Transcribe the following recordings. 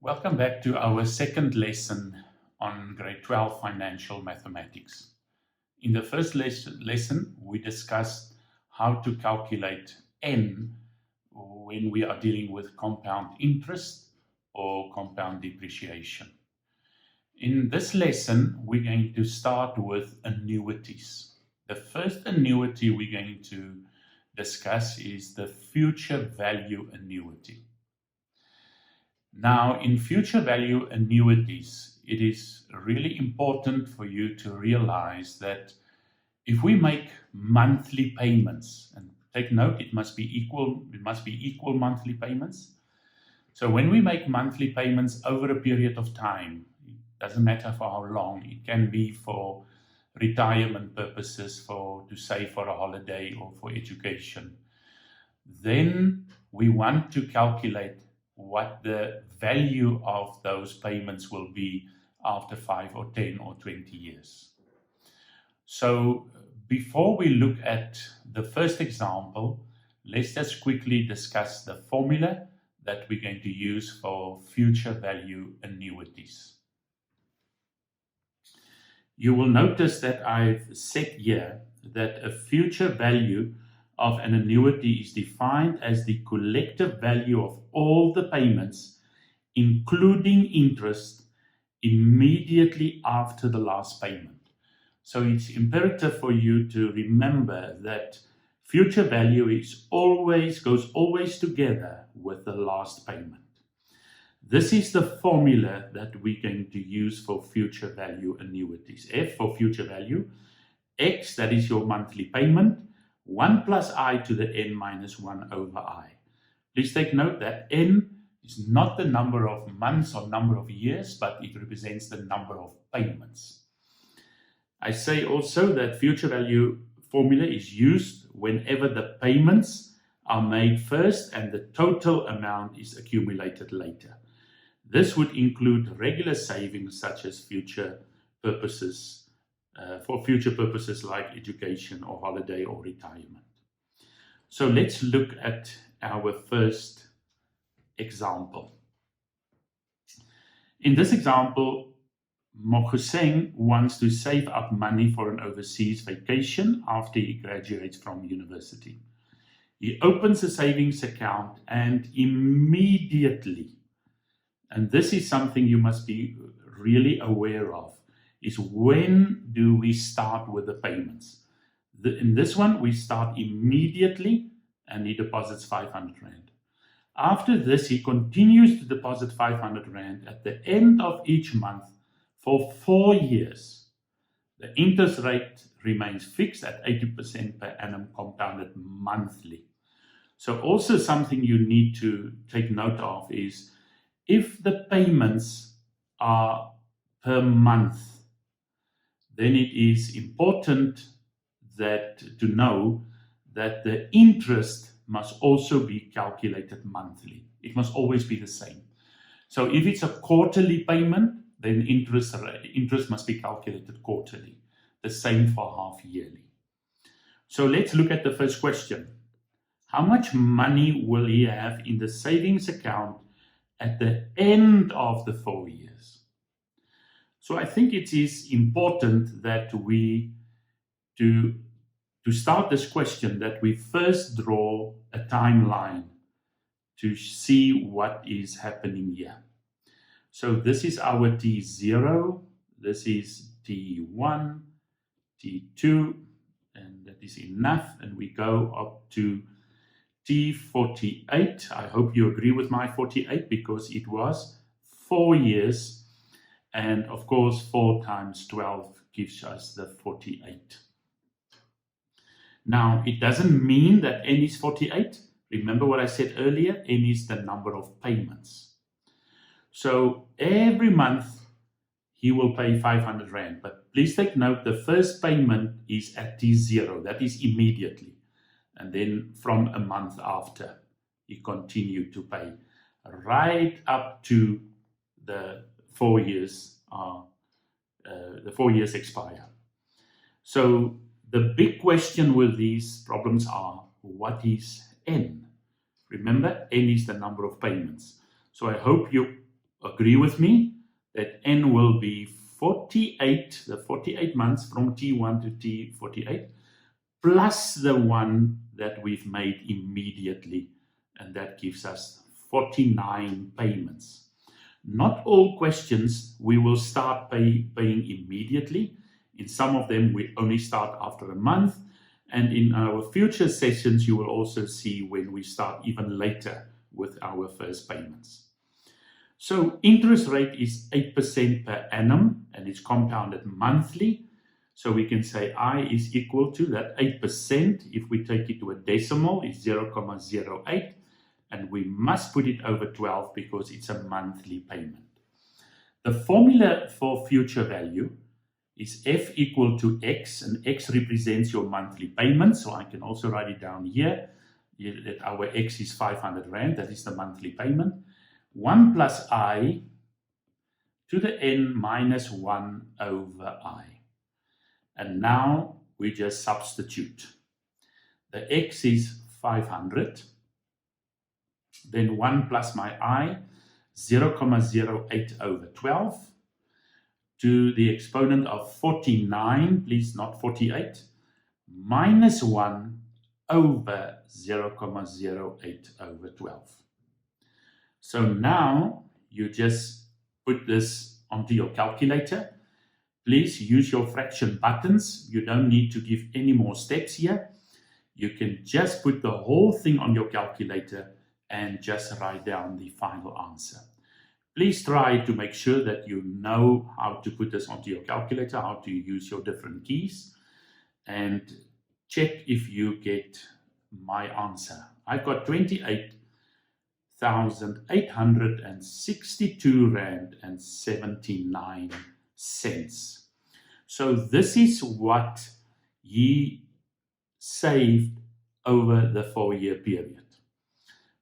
Welcome back to our second lesson on grade 12 financial mathematics. In the first lesson, we discussed how to calculate N when we are dealing with compound interest or compound depreciation. In this lesson, we're going to start with annuities. The first annuity we're going to discuss is the future value annuity. Now, in future value annuities, it is really important for you to realize that if we make monthly payments, and take note, it must be equal monthly payments. So when we make monthly payments over a period of time, it doesn't matter for how long, it can be for retirement purposes, to save for a holiday or for education, then we want to calculate what the value of those payments will be after 5 or 10 or 20 years. So before we look at the first example, let's just quickly discuss the formula that we're going to use for future value annuities. You will notice that I've said here that a future value of an annuity is defined as the collective value of all the payments, including interest, immediately after the last payment. So it's imperative for you to remember that future value goes always together with the last payment. This is the formula that we're going to use for future value annuities. F for future value, X, that is your monthly payment, 1 plus I to the n minus 1 over I. Please take note that n is not the number of months or number of years, but it represents the number of payments. I say also that future value formula is used whenever the payments are made first and the total amount is accumulated later. This would include regular savings such as future purposes, for future purposes like education or holiday or retirement. So let's look at our first example. In this example, Mohuseng wants to save up money for an overseas vacation after he graduates from university. He opens a savings account and immediately, and this is something you must be really aware of, is when do we start with the payments. In this one, we start immediately and he deposits 500 Rand. After this, he continues to deposit 500 Rand at the end of each month for 4 years. The interest rate remains fixed at 80% per annum compounded monthly. So also something you need to take note of is if the payments are per month, then it is important to know that the interest must also be calculated monthly. It must always be the same. So if it's a quarterly payment, then interest must be calculated quarterly. The same for half yearly. So let's look at the first question. How much money will he have in the savings account at the end of the 4 years? So I think it is important that to start this question, that we first draw a timeline to see what is happening here. So this is our T0, this is T1, T2, and that is enough, and we go up to T48. I hope you agree with my 48 because it was 4 years. And of course, 4 times 12 gives us the 48. Now, it doesn't mean that n is 48. Remember what I said earlier, n is the number of payments. So every month, he will pay 500 Rand. But please take note, the first payment is at T0. That is immediately. And then from a month after, he continued to pay right up to the 4 years expire. So the big question with these problems are, what is n? Remember, n is the number of payments. So I hope you agree with me that N will be 48, the 48 months from T1 to T48, plus the one that we've made immediately, and that gives us 49 payments. Not all questions we will start paying immediately. In some of them, we only start after a month. And in our future sessions, you will also see when we start even later with our first payments. So interest rate is 8% per annum, and it's compounded monthly. So we can say I is equal to that 8%. If we take it to a decimal, it's 0.08. And we must put it over 12 because it's a monthly payment. The formula for future value is F equal to X, and X represents your monthly payment. So I can also write it down here. That our X is 500 Rand, that is the monthly payment. 1 plus I to the N minus 1 over I. And now we just substitute. The X is 500. Then 1 plus my I, 0.08 over 12. To the exponent of 49, please not 48, minus 1 over 0.08 over 12. So now you just put this onto your calculator. Please use your fraction buttons. You don't need to give any more steps here. You can just put the whole thing on your calculator and just write down the final answer. Please try to make sure that you know how to put this onto your calculator, how to use your different keys, and check if you get my answer. I've got 28,862 Rand and 79 cents. So this is what he saved over the 4-year period.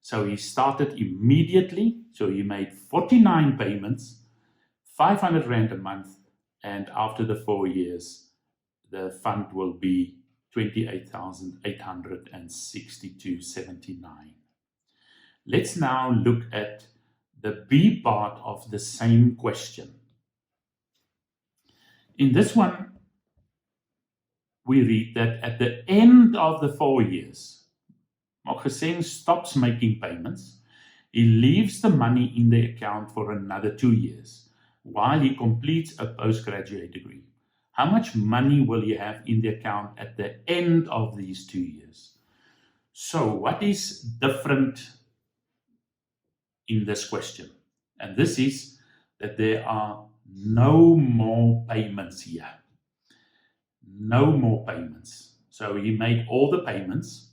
So he started immediately. So he made 49 payments, 500 Rand a month, and after the 4 years, the fund will be 28,862.79. Let's now look at the B part of the same question. In this one, we read that at the end of the 4 years, Mokgeseng stops making payments. He leaves the money in the account for another 2 years while he completes a postgraduate degree. How much money will he have in the account at the end of these 2 years? So what is different in this question? And this is that there are no more payments here. No more payments. So he made all the payments.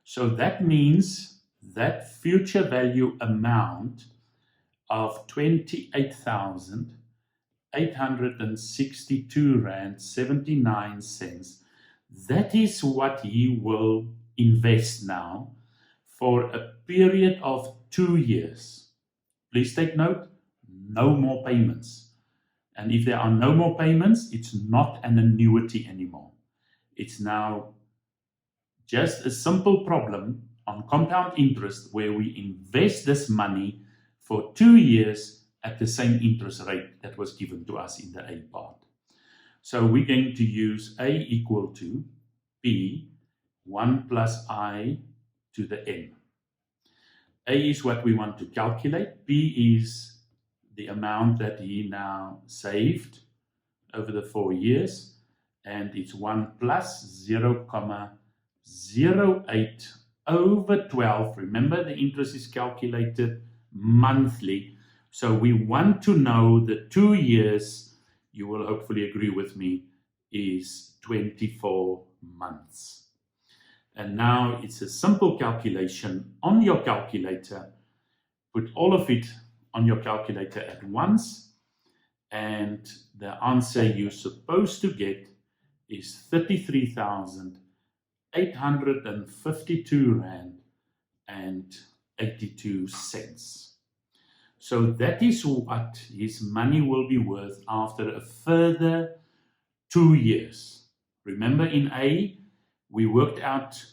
So that means that future value amount of 28,862 Rand 79 cents, that is what he will invest now for a period of 2 years. Please take note, no more payments. And if there are no more payments, it's not an annuity anymore. It's now just a simple problem on compound interest where we invest this money for 2 years at the same interest rate that was given to us in the A part. So we're going to use A equal to P 1 plus I to the N. A is what we want to calculate. P is the amount that he now saved over the 4 years, and it's 1 plus 0.08 over 12. Remember, the interest is calculated monthly. So we want to know the 2 years, you will hopefully agree with me, is 24 months. And now it's a simple calculation on your calculator. Put all of it on your calculator at once, and the answer you're supposed to get is 33,852 Rand and 82 cents. So that is what his money will be worth after a further 2 years. Remember, in A, we worked out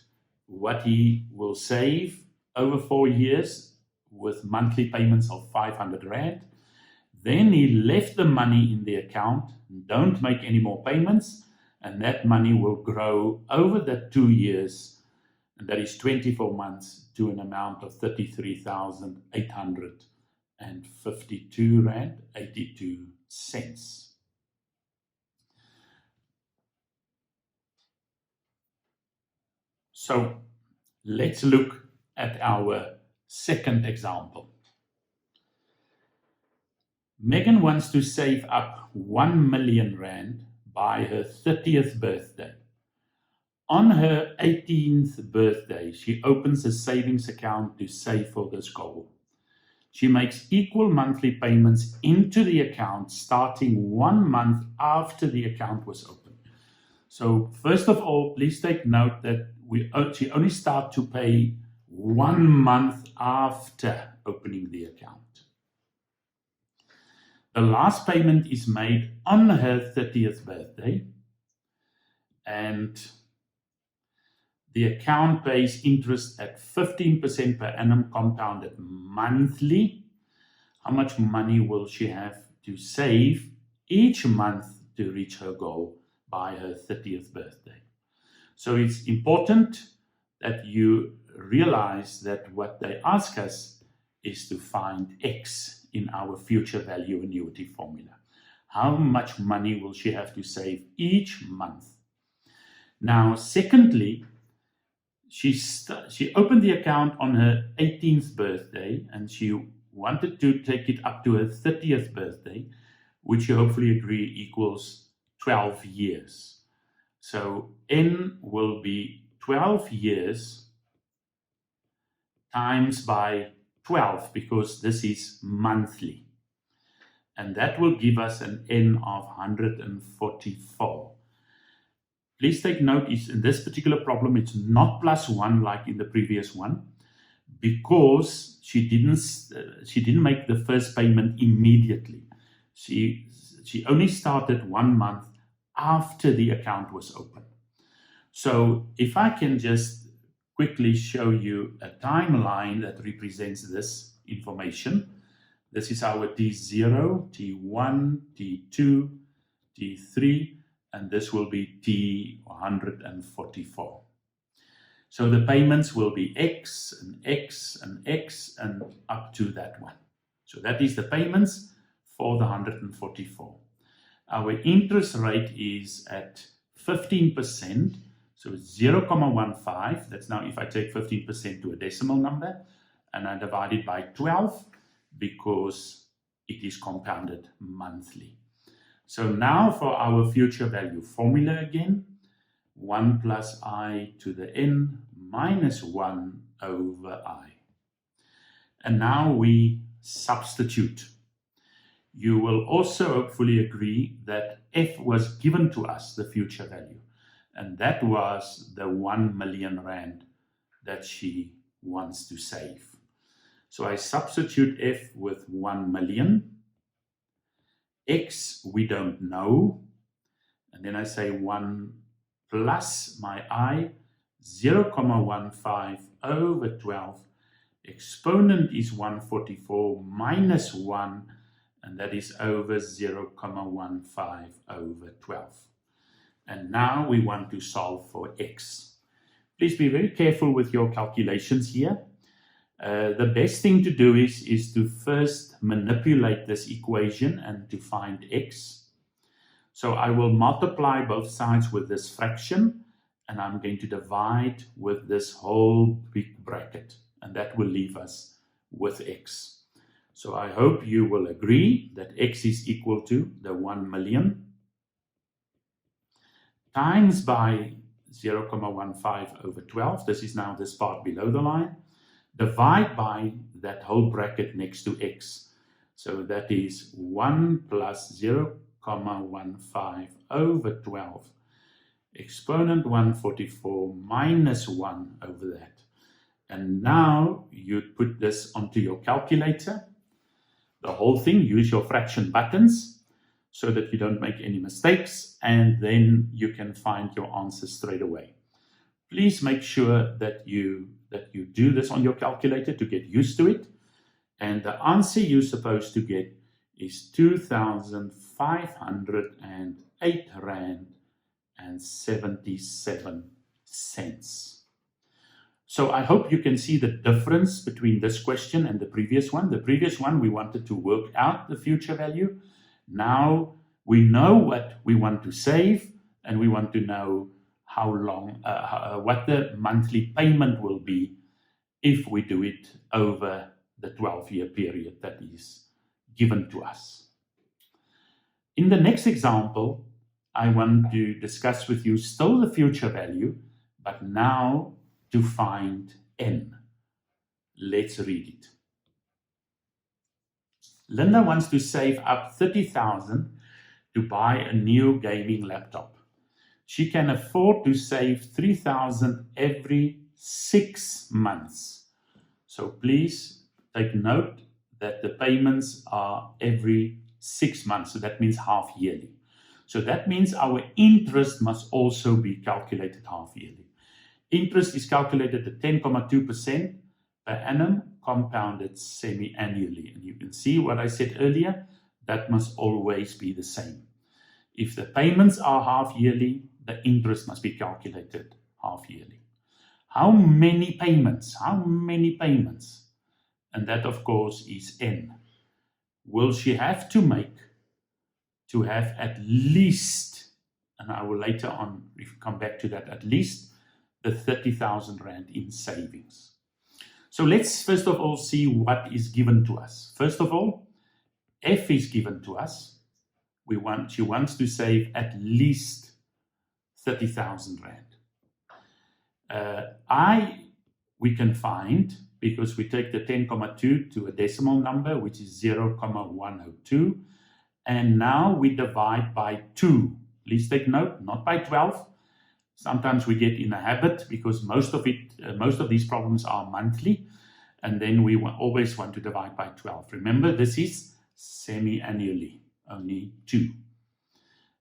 what he will save over 4 years with monthly payments of 500 Rand. Then he left the money in the account, don't make any more payments, and that money will grow over the 2 years, and that is 24 months, to an amount of 33,852 Rand 82 cents. So let's look at our second example. Megan wants to save up 1 million Rand by her 30th birthday. On her 18th birthday, she opens a savings account to save for this goal. She makes equal monthly payments into the account starting 1 month after the account was opened. So first of all, please take note that she only starts to pay 1 month after opening the account. The last payment is made on her 30th birthday, and the account pays interest at 15% per annum compounded monthly. How much money will she have to save each month to reach her goal by her 30th birthday? So it's important that you realize that what they ask us is to find X in our future value annuity formula. How much money will she have to save each month? Now, secondly, she opened the account on her 18th birthday, and she wanted to take it up to her 30th birthday, which you hopefully agree equals 12 years. So N will be 12 years times by 12, because this is monthly. And that will give us an N of 144. Please take note, in this particular problem, it's not +1 like in the previous one, because she didn't make the first payment immediately. She only started 1 month after the account was open. So if I can just quickly show you a timeline that represents this information. This is our T0, T1, T2, T3, and this will be T144. So the payments will be X and X and X and up to that one. So that is the payments for the 144. Our interest rate is at 15%. So it's 0.15. That's now if I take 15% to a decimal number and I divide it by 12, because it is compounded monthly. So now for our future value formula again, 1 plus I to the N minus 1 over I. And now we substitute. You will also hopefully agree that F was given to us, the future value. And that was the 1 million Rand that she wants to save. So I substitute F with 1 million. X we don't know. And then I say 1 plus my I, 0.15 over 12. Exponent is 144 minus 1, and that is over 0.15 over 12. And now we want to solve for X. Please be very careful with your calculations here. The best thing to do is to first manipulate this equation and to find X. So I will multiply both sides with this fraction, and I'm going to divide with this whole big bracket, and that will leave us with X. So I hope you will agree that X is equal to the 1 million times by 0.15 over 12. This is now this part below the line. Divide by that whole bracket next to X. So that is 1 plus 0.15 over 12. Exponent 144 minus 1 over that. And now you put this onto your calculator. The whole thing, use your fraction buttons so that you don't make any mistakes, and then you can find your answer straight away. Please make sure that you do this on your calculator to get used to it. And the answer you're supposed to get is 2,508 Rand and 77 cents. So I hope you can see the difference between this question and the previous one. The previous one, we wanted to work out the future value. Now we know what we want to save, and we want to know how long, what the monthly payment will be if we do it over the 12-year period that is given to us. In the next example, I want to discuss with you still the future value, but now to find N. Let's read it. Linda wants to save up 30,000 to buy a new gaming laptop. She can afford to save 3,000 every 6 months. So please take note that the payments are every 6 months. So that means half yearly. So that means our interest must also be calculated half yearly. Interest is calculated at 10.2% per annum, compounded semi-annually. And you can see what I said earlier, that must always be the same. If the payments are half yearly, the interest must be calculated half yearly. How many payments? How many payments? And that, of course, is N. Will she have to make to have at least, and I will later on come back to that, at least the 30,000 Rand in savings. So let's first of all see what is given to us. First of all, F is given to us. She wants to save at least 30,000 Rand. I, we can find, because we take the 10.2 to a decimal number, which is 0.102, and now we divide by 2. Please take note, not by 12. Sometimes we get in a habit because most of these problems are monthly, and then we always want to divide by 12. Remember, this is semi-annually, only 2.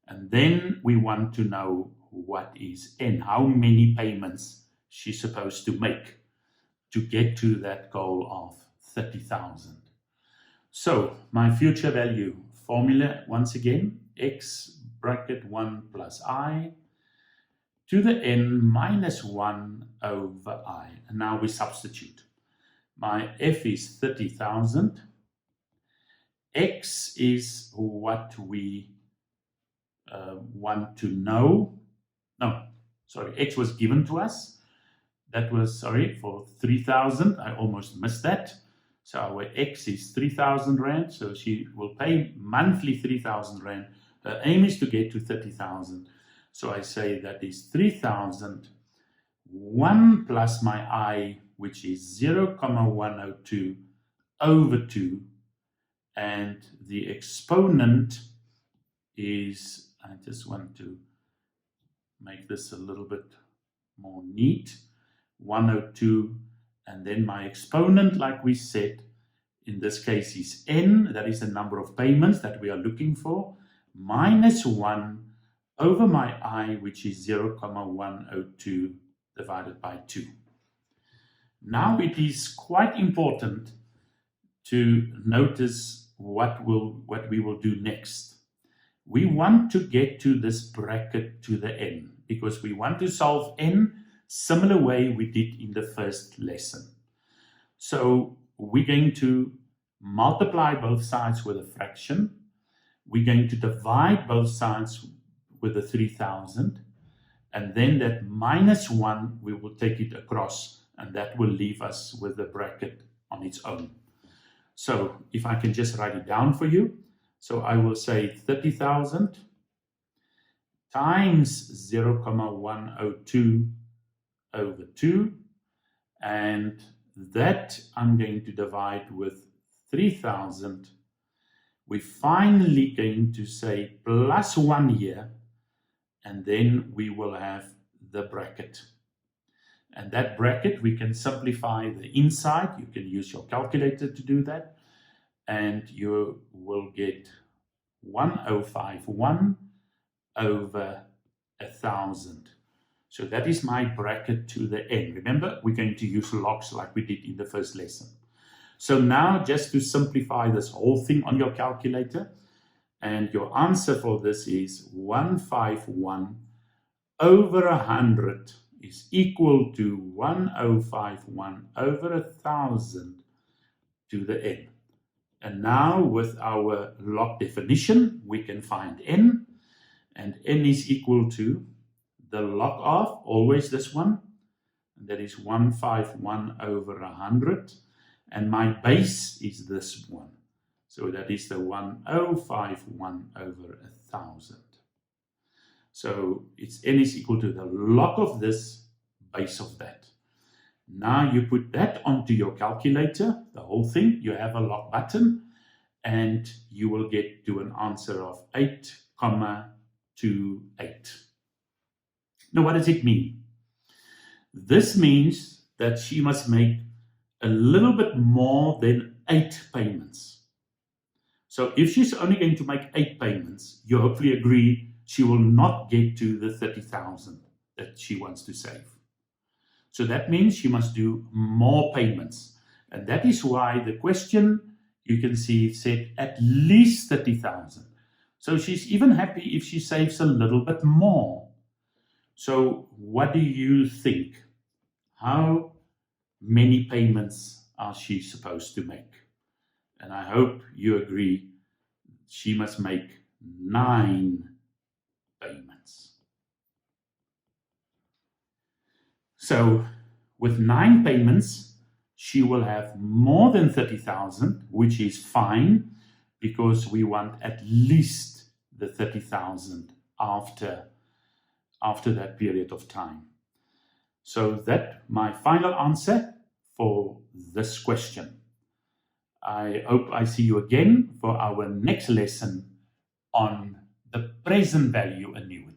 And then we want to know what is N, how many payments she's supposed to make to get to that goal of 30,000. So my future value formula, once again, X bracket 1 plus I to the N minus 1 over I. And now we substitute. My F is 30,000. X is what we want to know. No, sorry, X was given to us. That was, sorry, for 3,000. I almost missed that. So our X is 3,000 Rand. So she will pay monthly 3,000 Rand. Her aim is to get to 30,000. So I say that is 3,000, 1 plus my I, which is 0.102 over 2. And the exponent is, I just want to make this a little bit more neat, 102. And then my exponent, like we said, in this case is N, that is the number of payments that we are looking for, minus 1 over my I, which is 0.102 divided by 2. Now it is quite important to notice what we will do next. We want to get to this bracket to the N because we want to solve N similar way we did in the first lesson. So we're going to multiply both sides with a fraction. We're going to divide both sides with the 3,000, and then that minus 1, we will take it across, and that will leave us with the bracket on its own. So if I can just write it down for you. So I will say 30,000 times 0.102 over 2, and that I'm going to divide with 3,000. We're finally going to say plus 1 here, and then we will have the bracket. And that bracket, we can simplify the inside. You can use your calculator to do that. And you will get 1051 over 1,000. So that is my bracket to the N. Remember, we're going to use logs like we did in the first lesson. So now just to simplify this whole thing on your calculator, and your answer for this is 151 over 100 is equal to 1051 over 1,000 to the n. And now with our log definition, we can find n, and n is equal to the log of, always this one, and that is 151 over 100, and my base is this one. So that is the 1051 over 1,000. So it's n is equal to the log of this, base of that. Now you put that onto your calculator, the whole thing, you have a log button, and you will get to an answer of 8,28. Now what does it mean? This means that she must make a little bit more than 8 payments. So if she's only going to make 8 payments, you hopefully agree she will not get to the 30,000 that she wants to save. So that means she must do more payments. And that is why the question, you can see, said at least 30,000. So she's even happy if she saves a little bit more. So what do you think? How many payments are she supposed to make? And I hope you agree she must make 9 payments. So with 9 payments, she will have more than 30,000, which is fine because we want at least the 30,000 after that period of time. So that my final answer for this question. I hope I see you again for our next lesson on the present value annuity.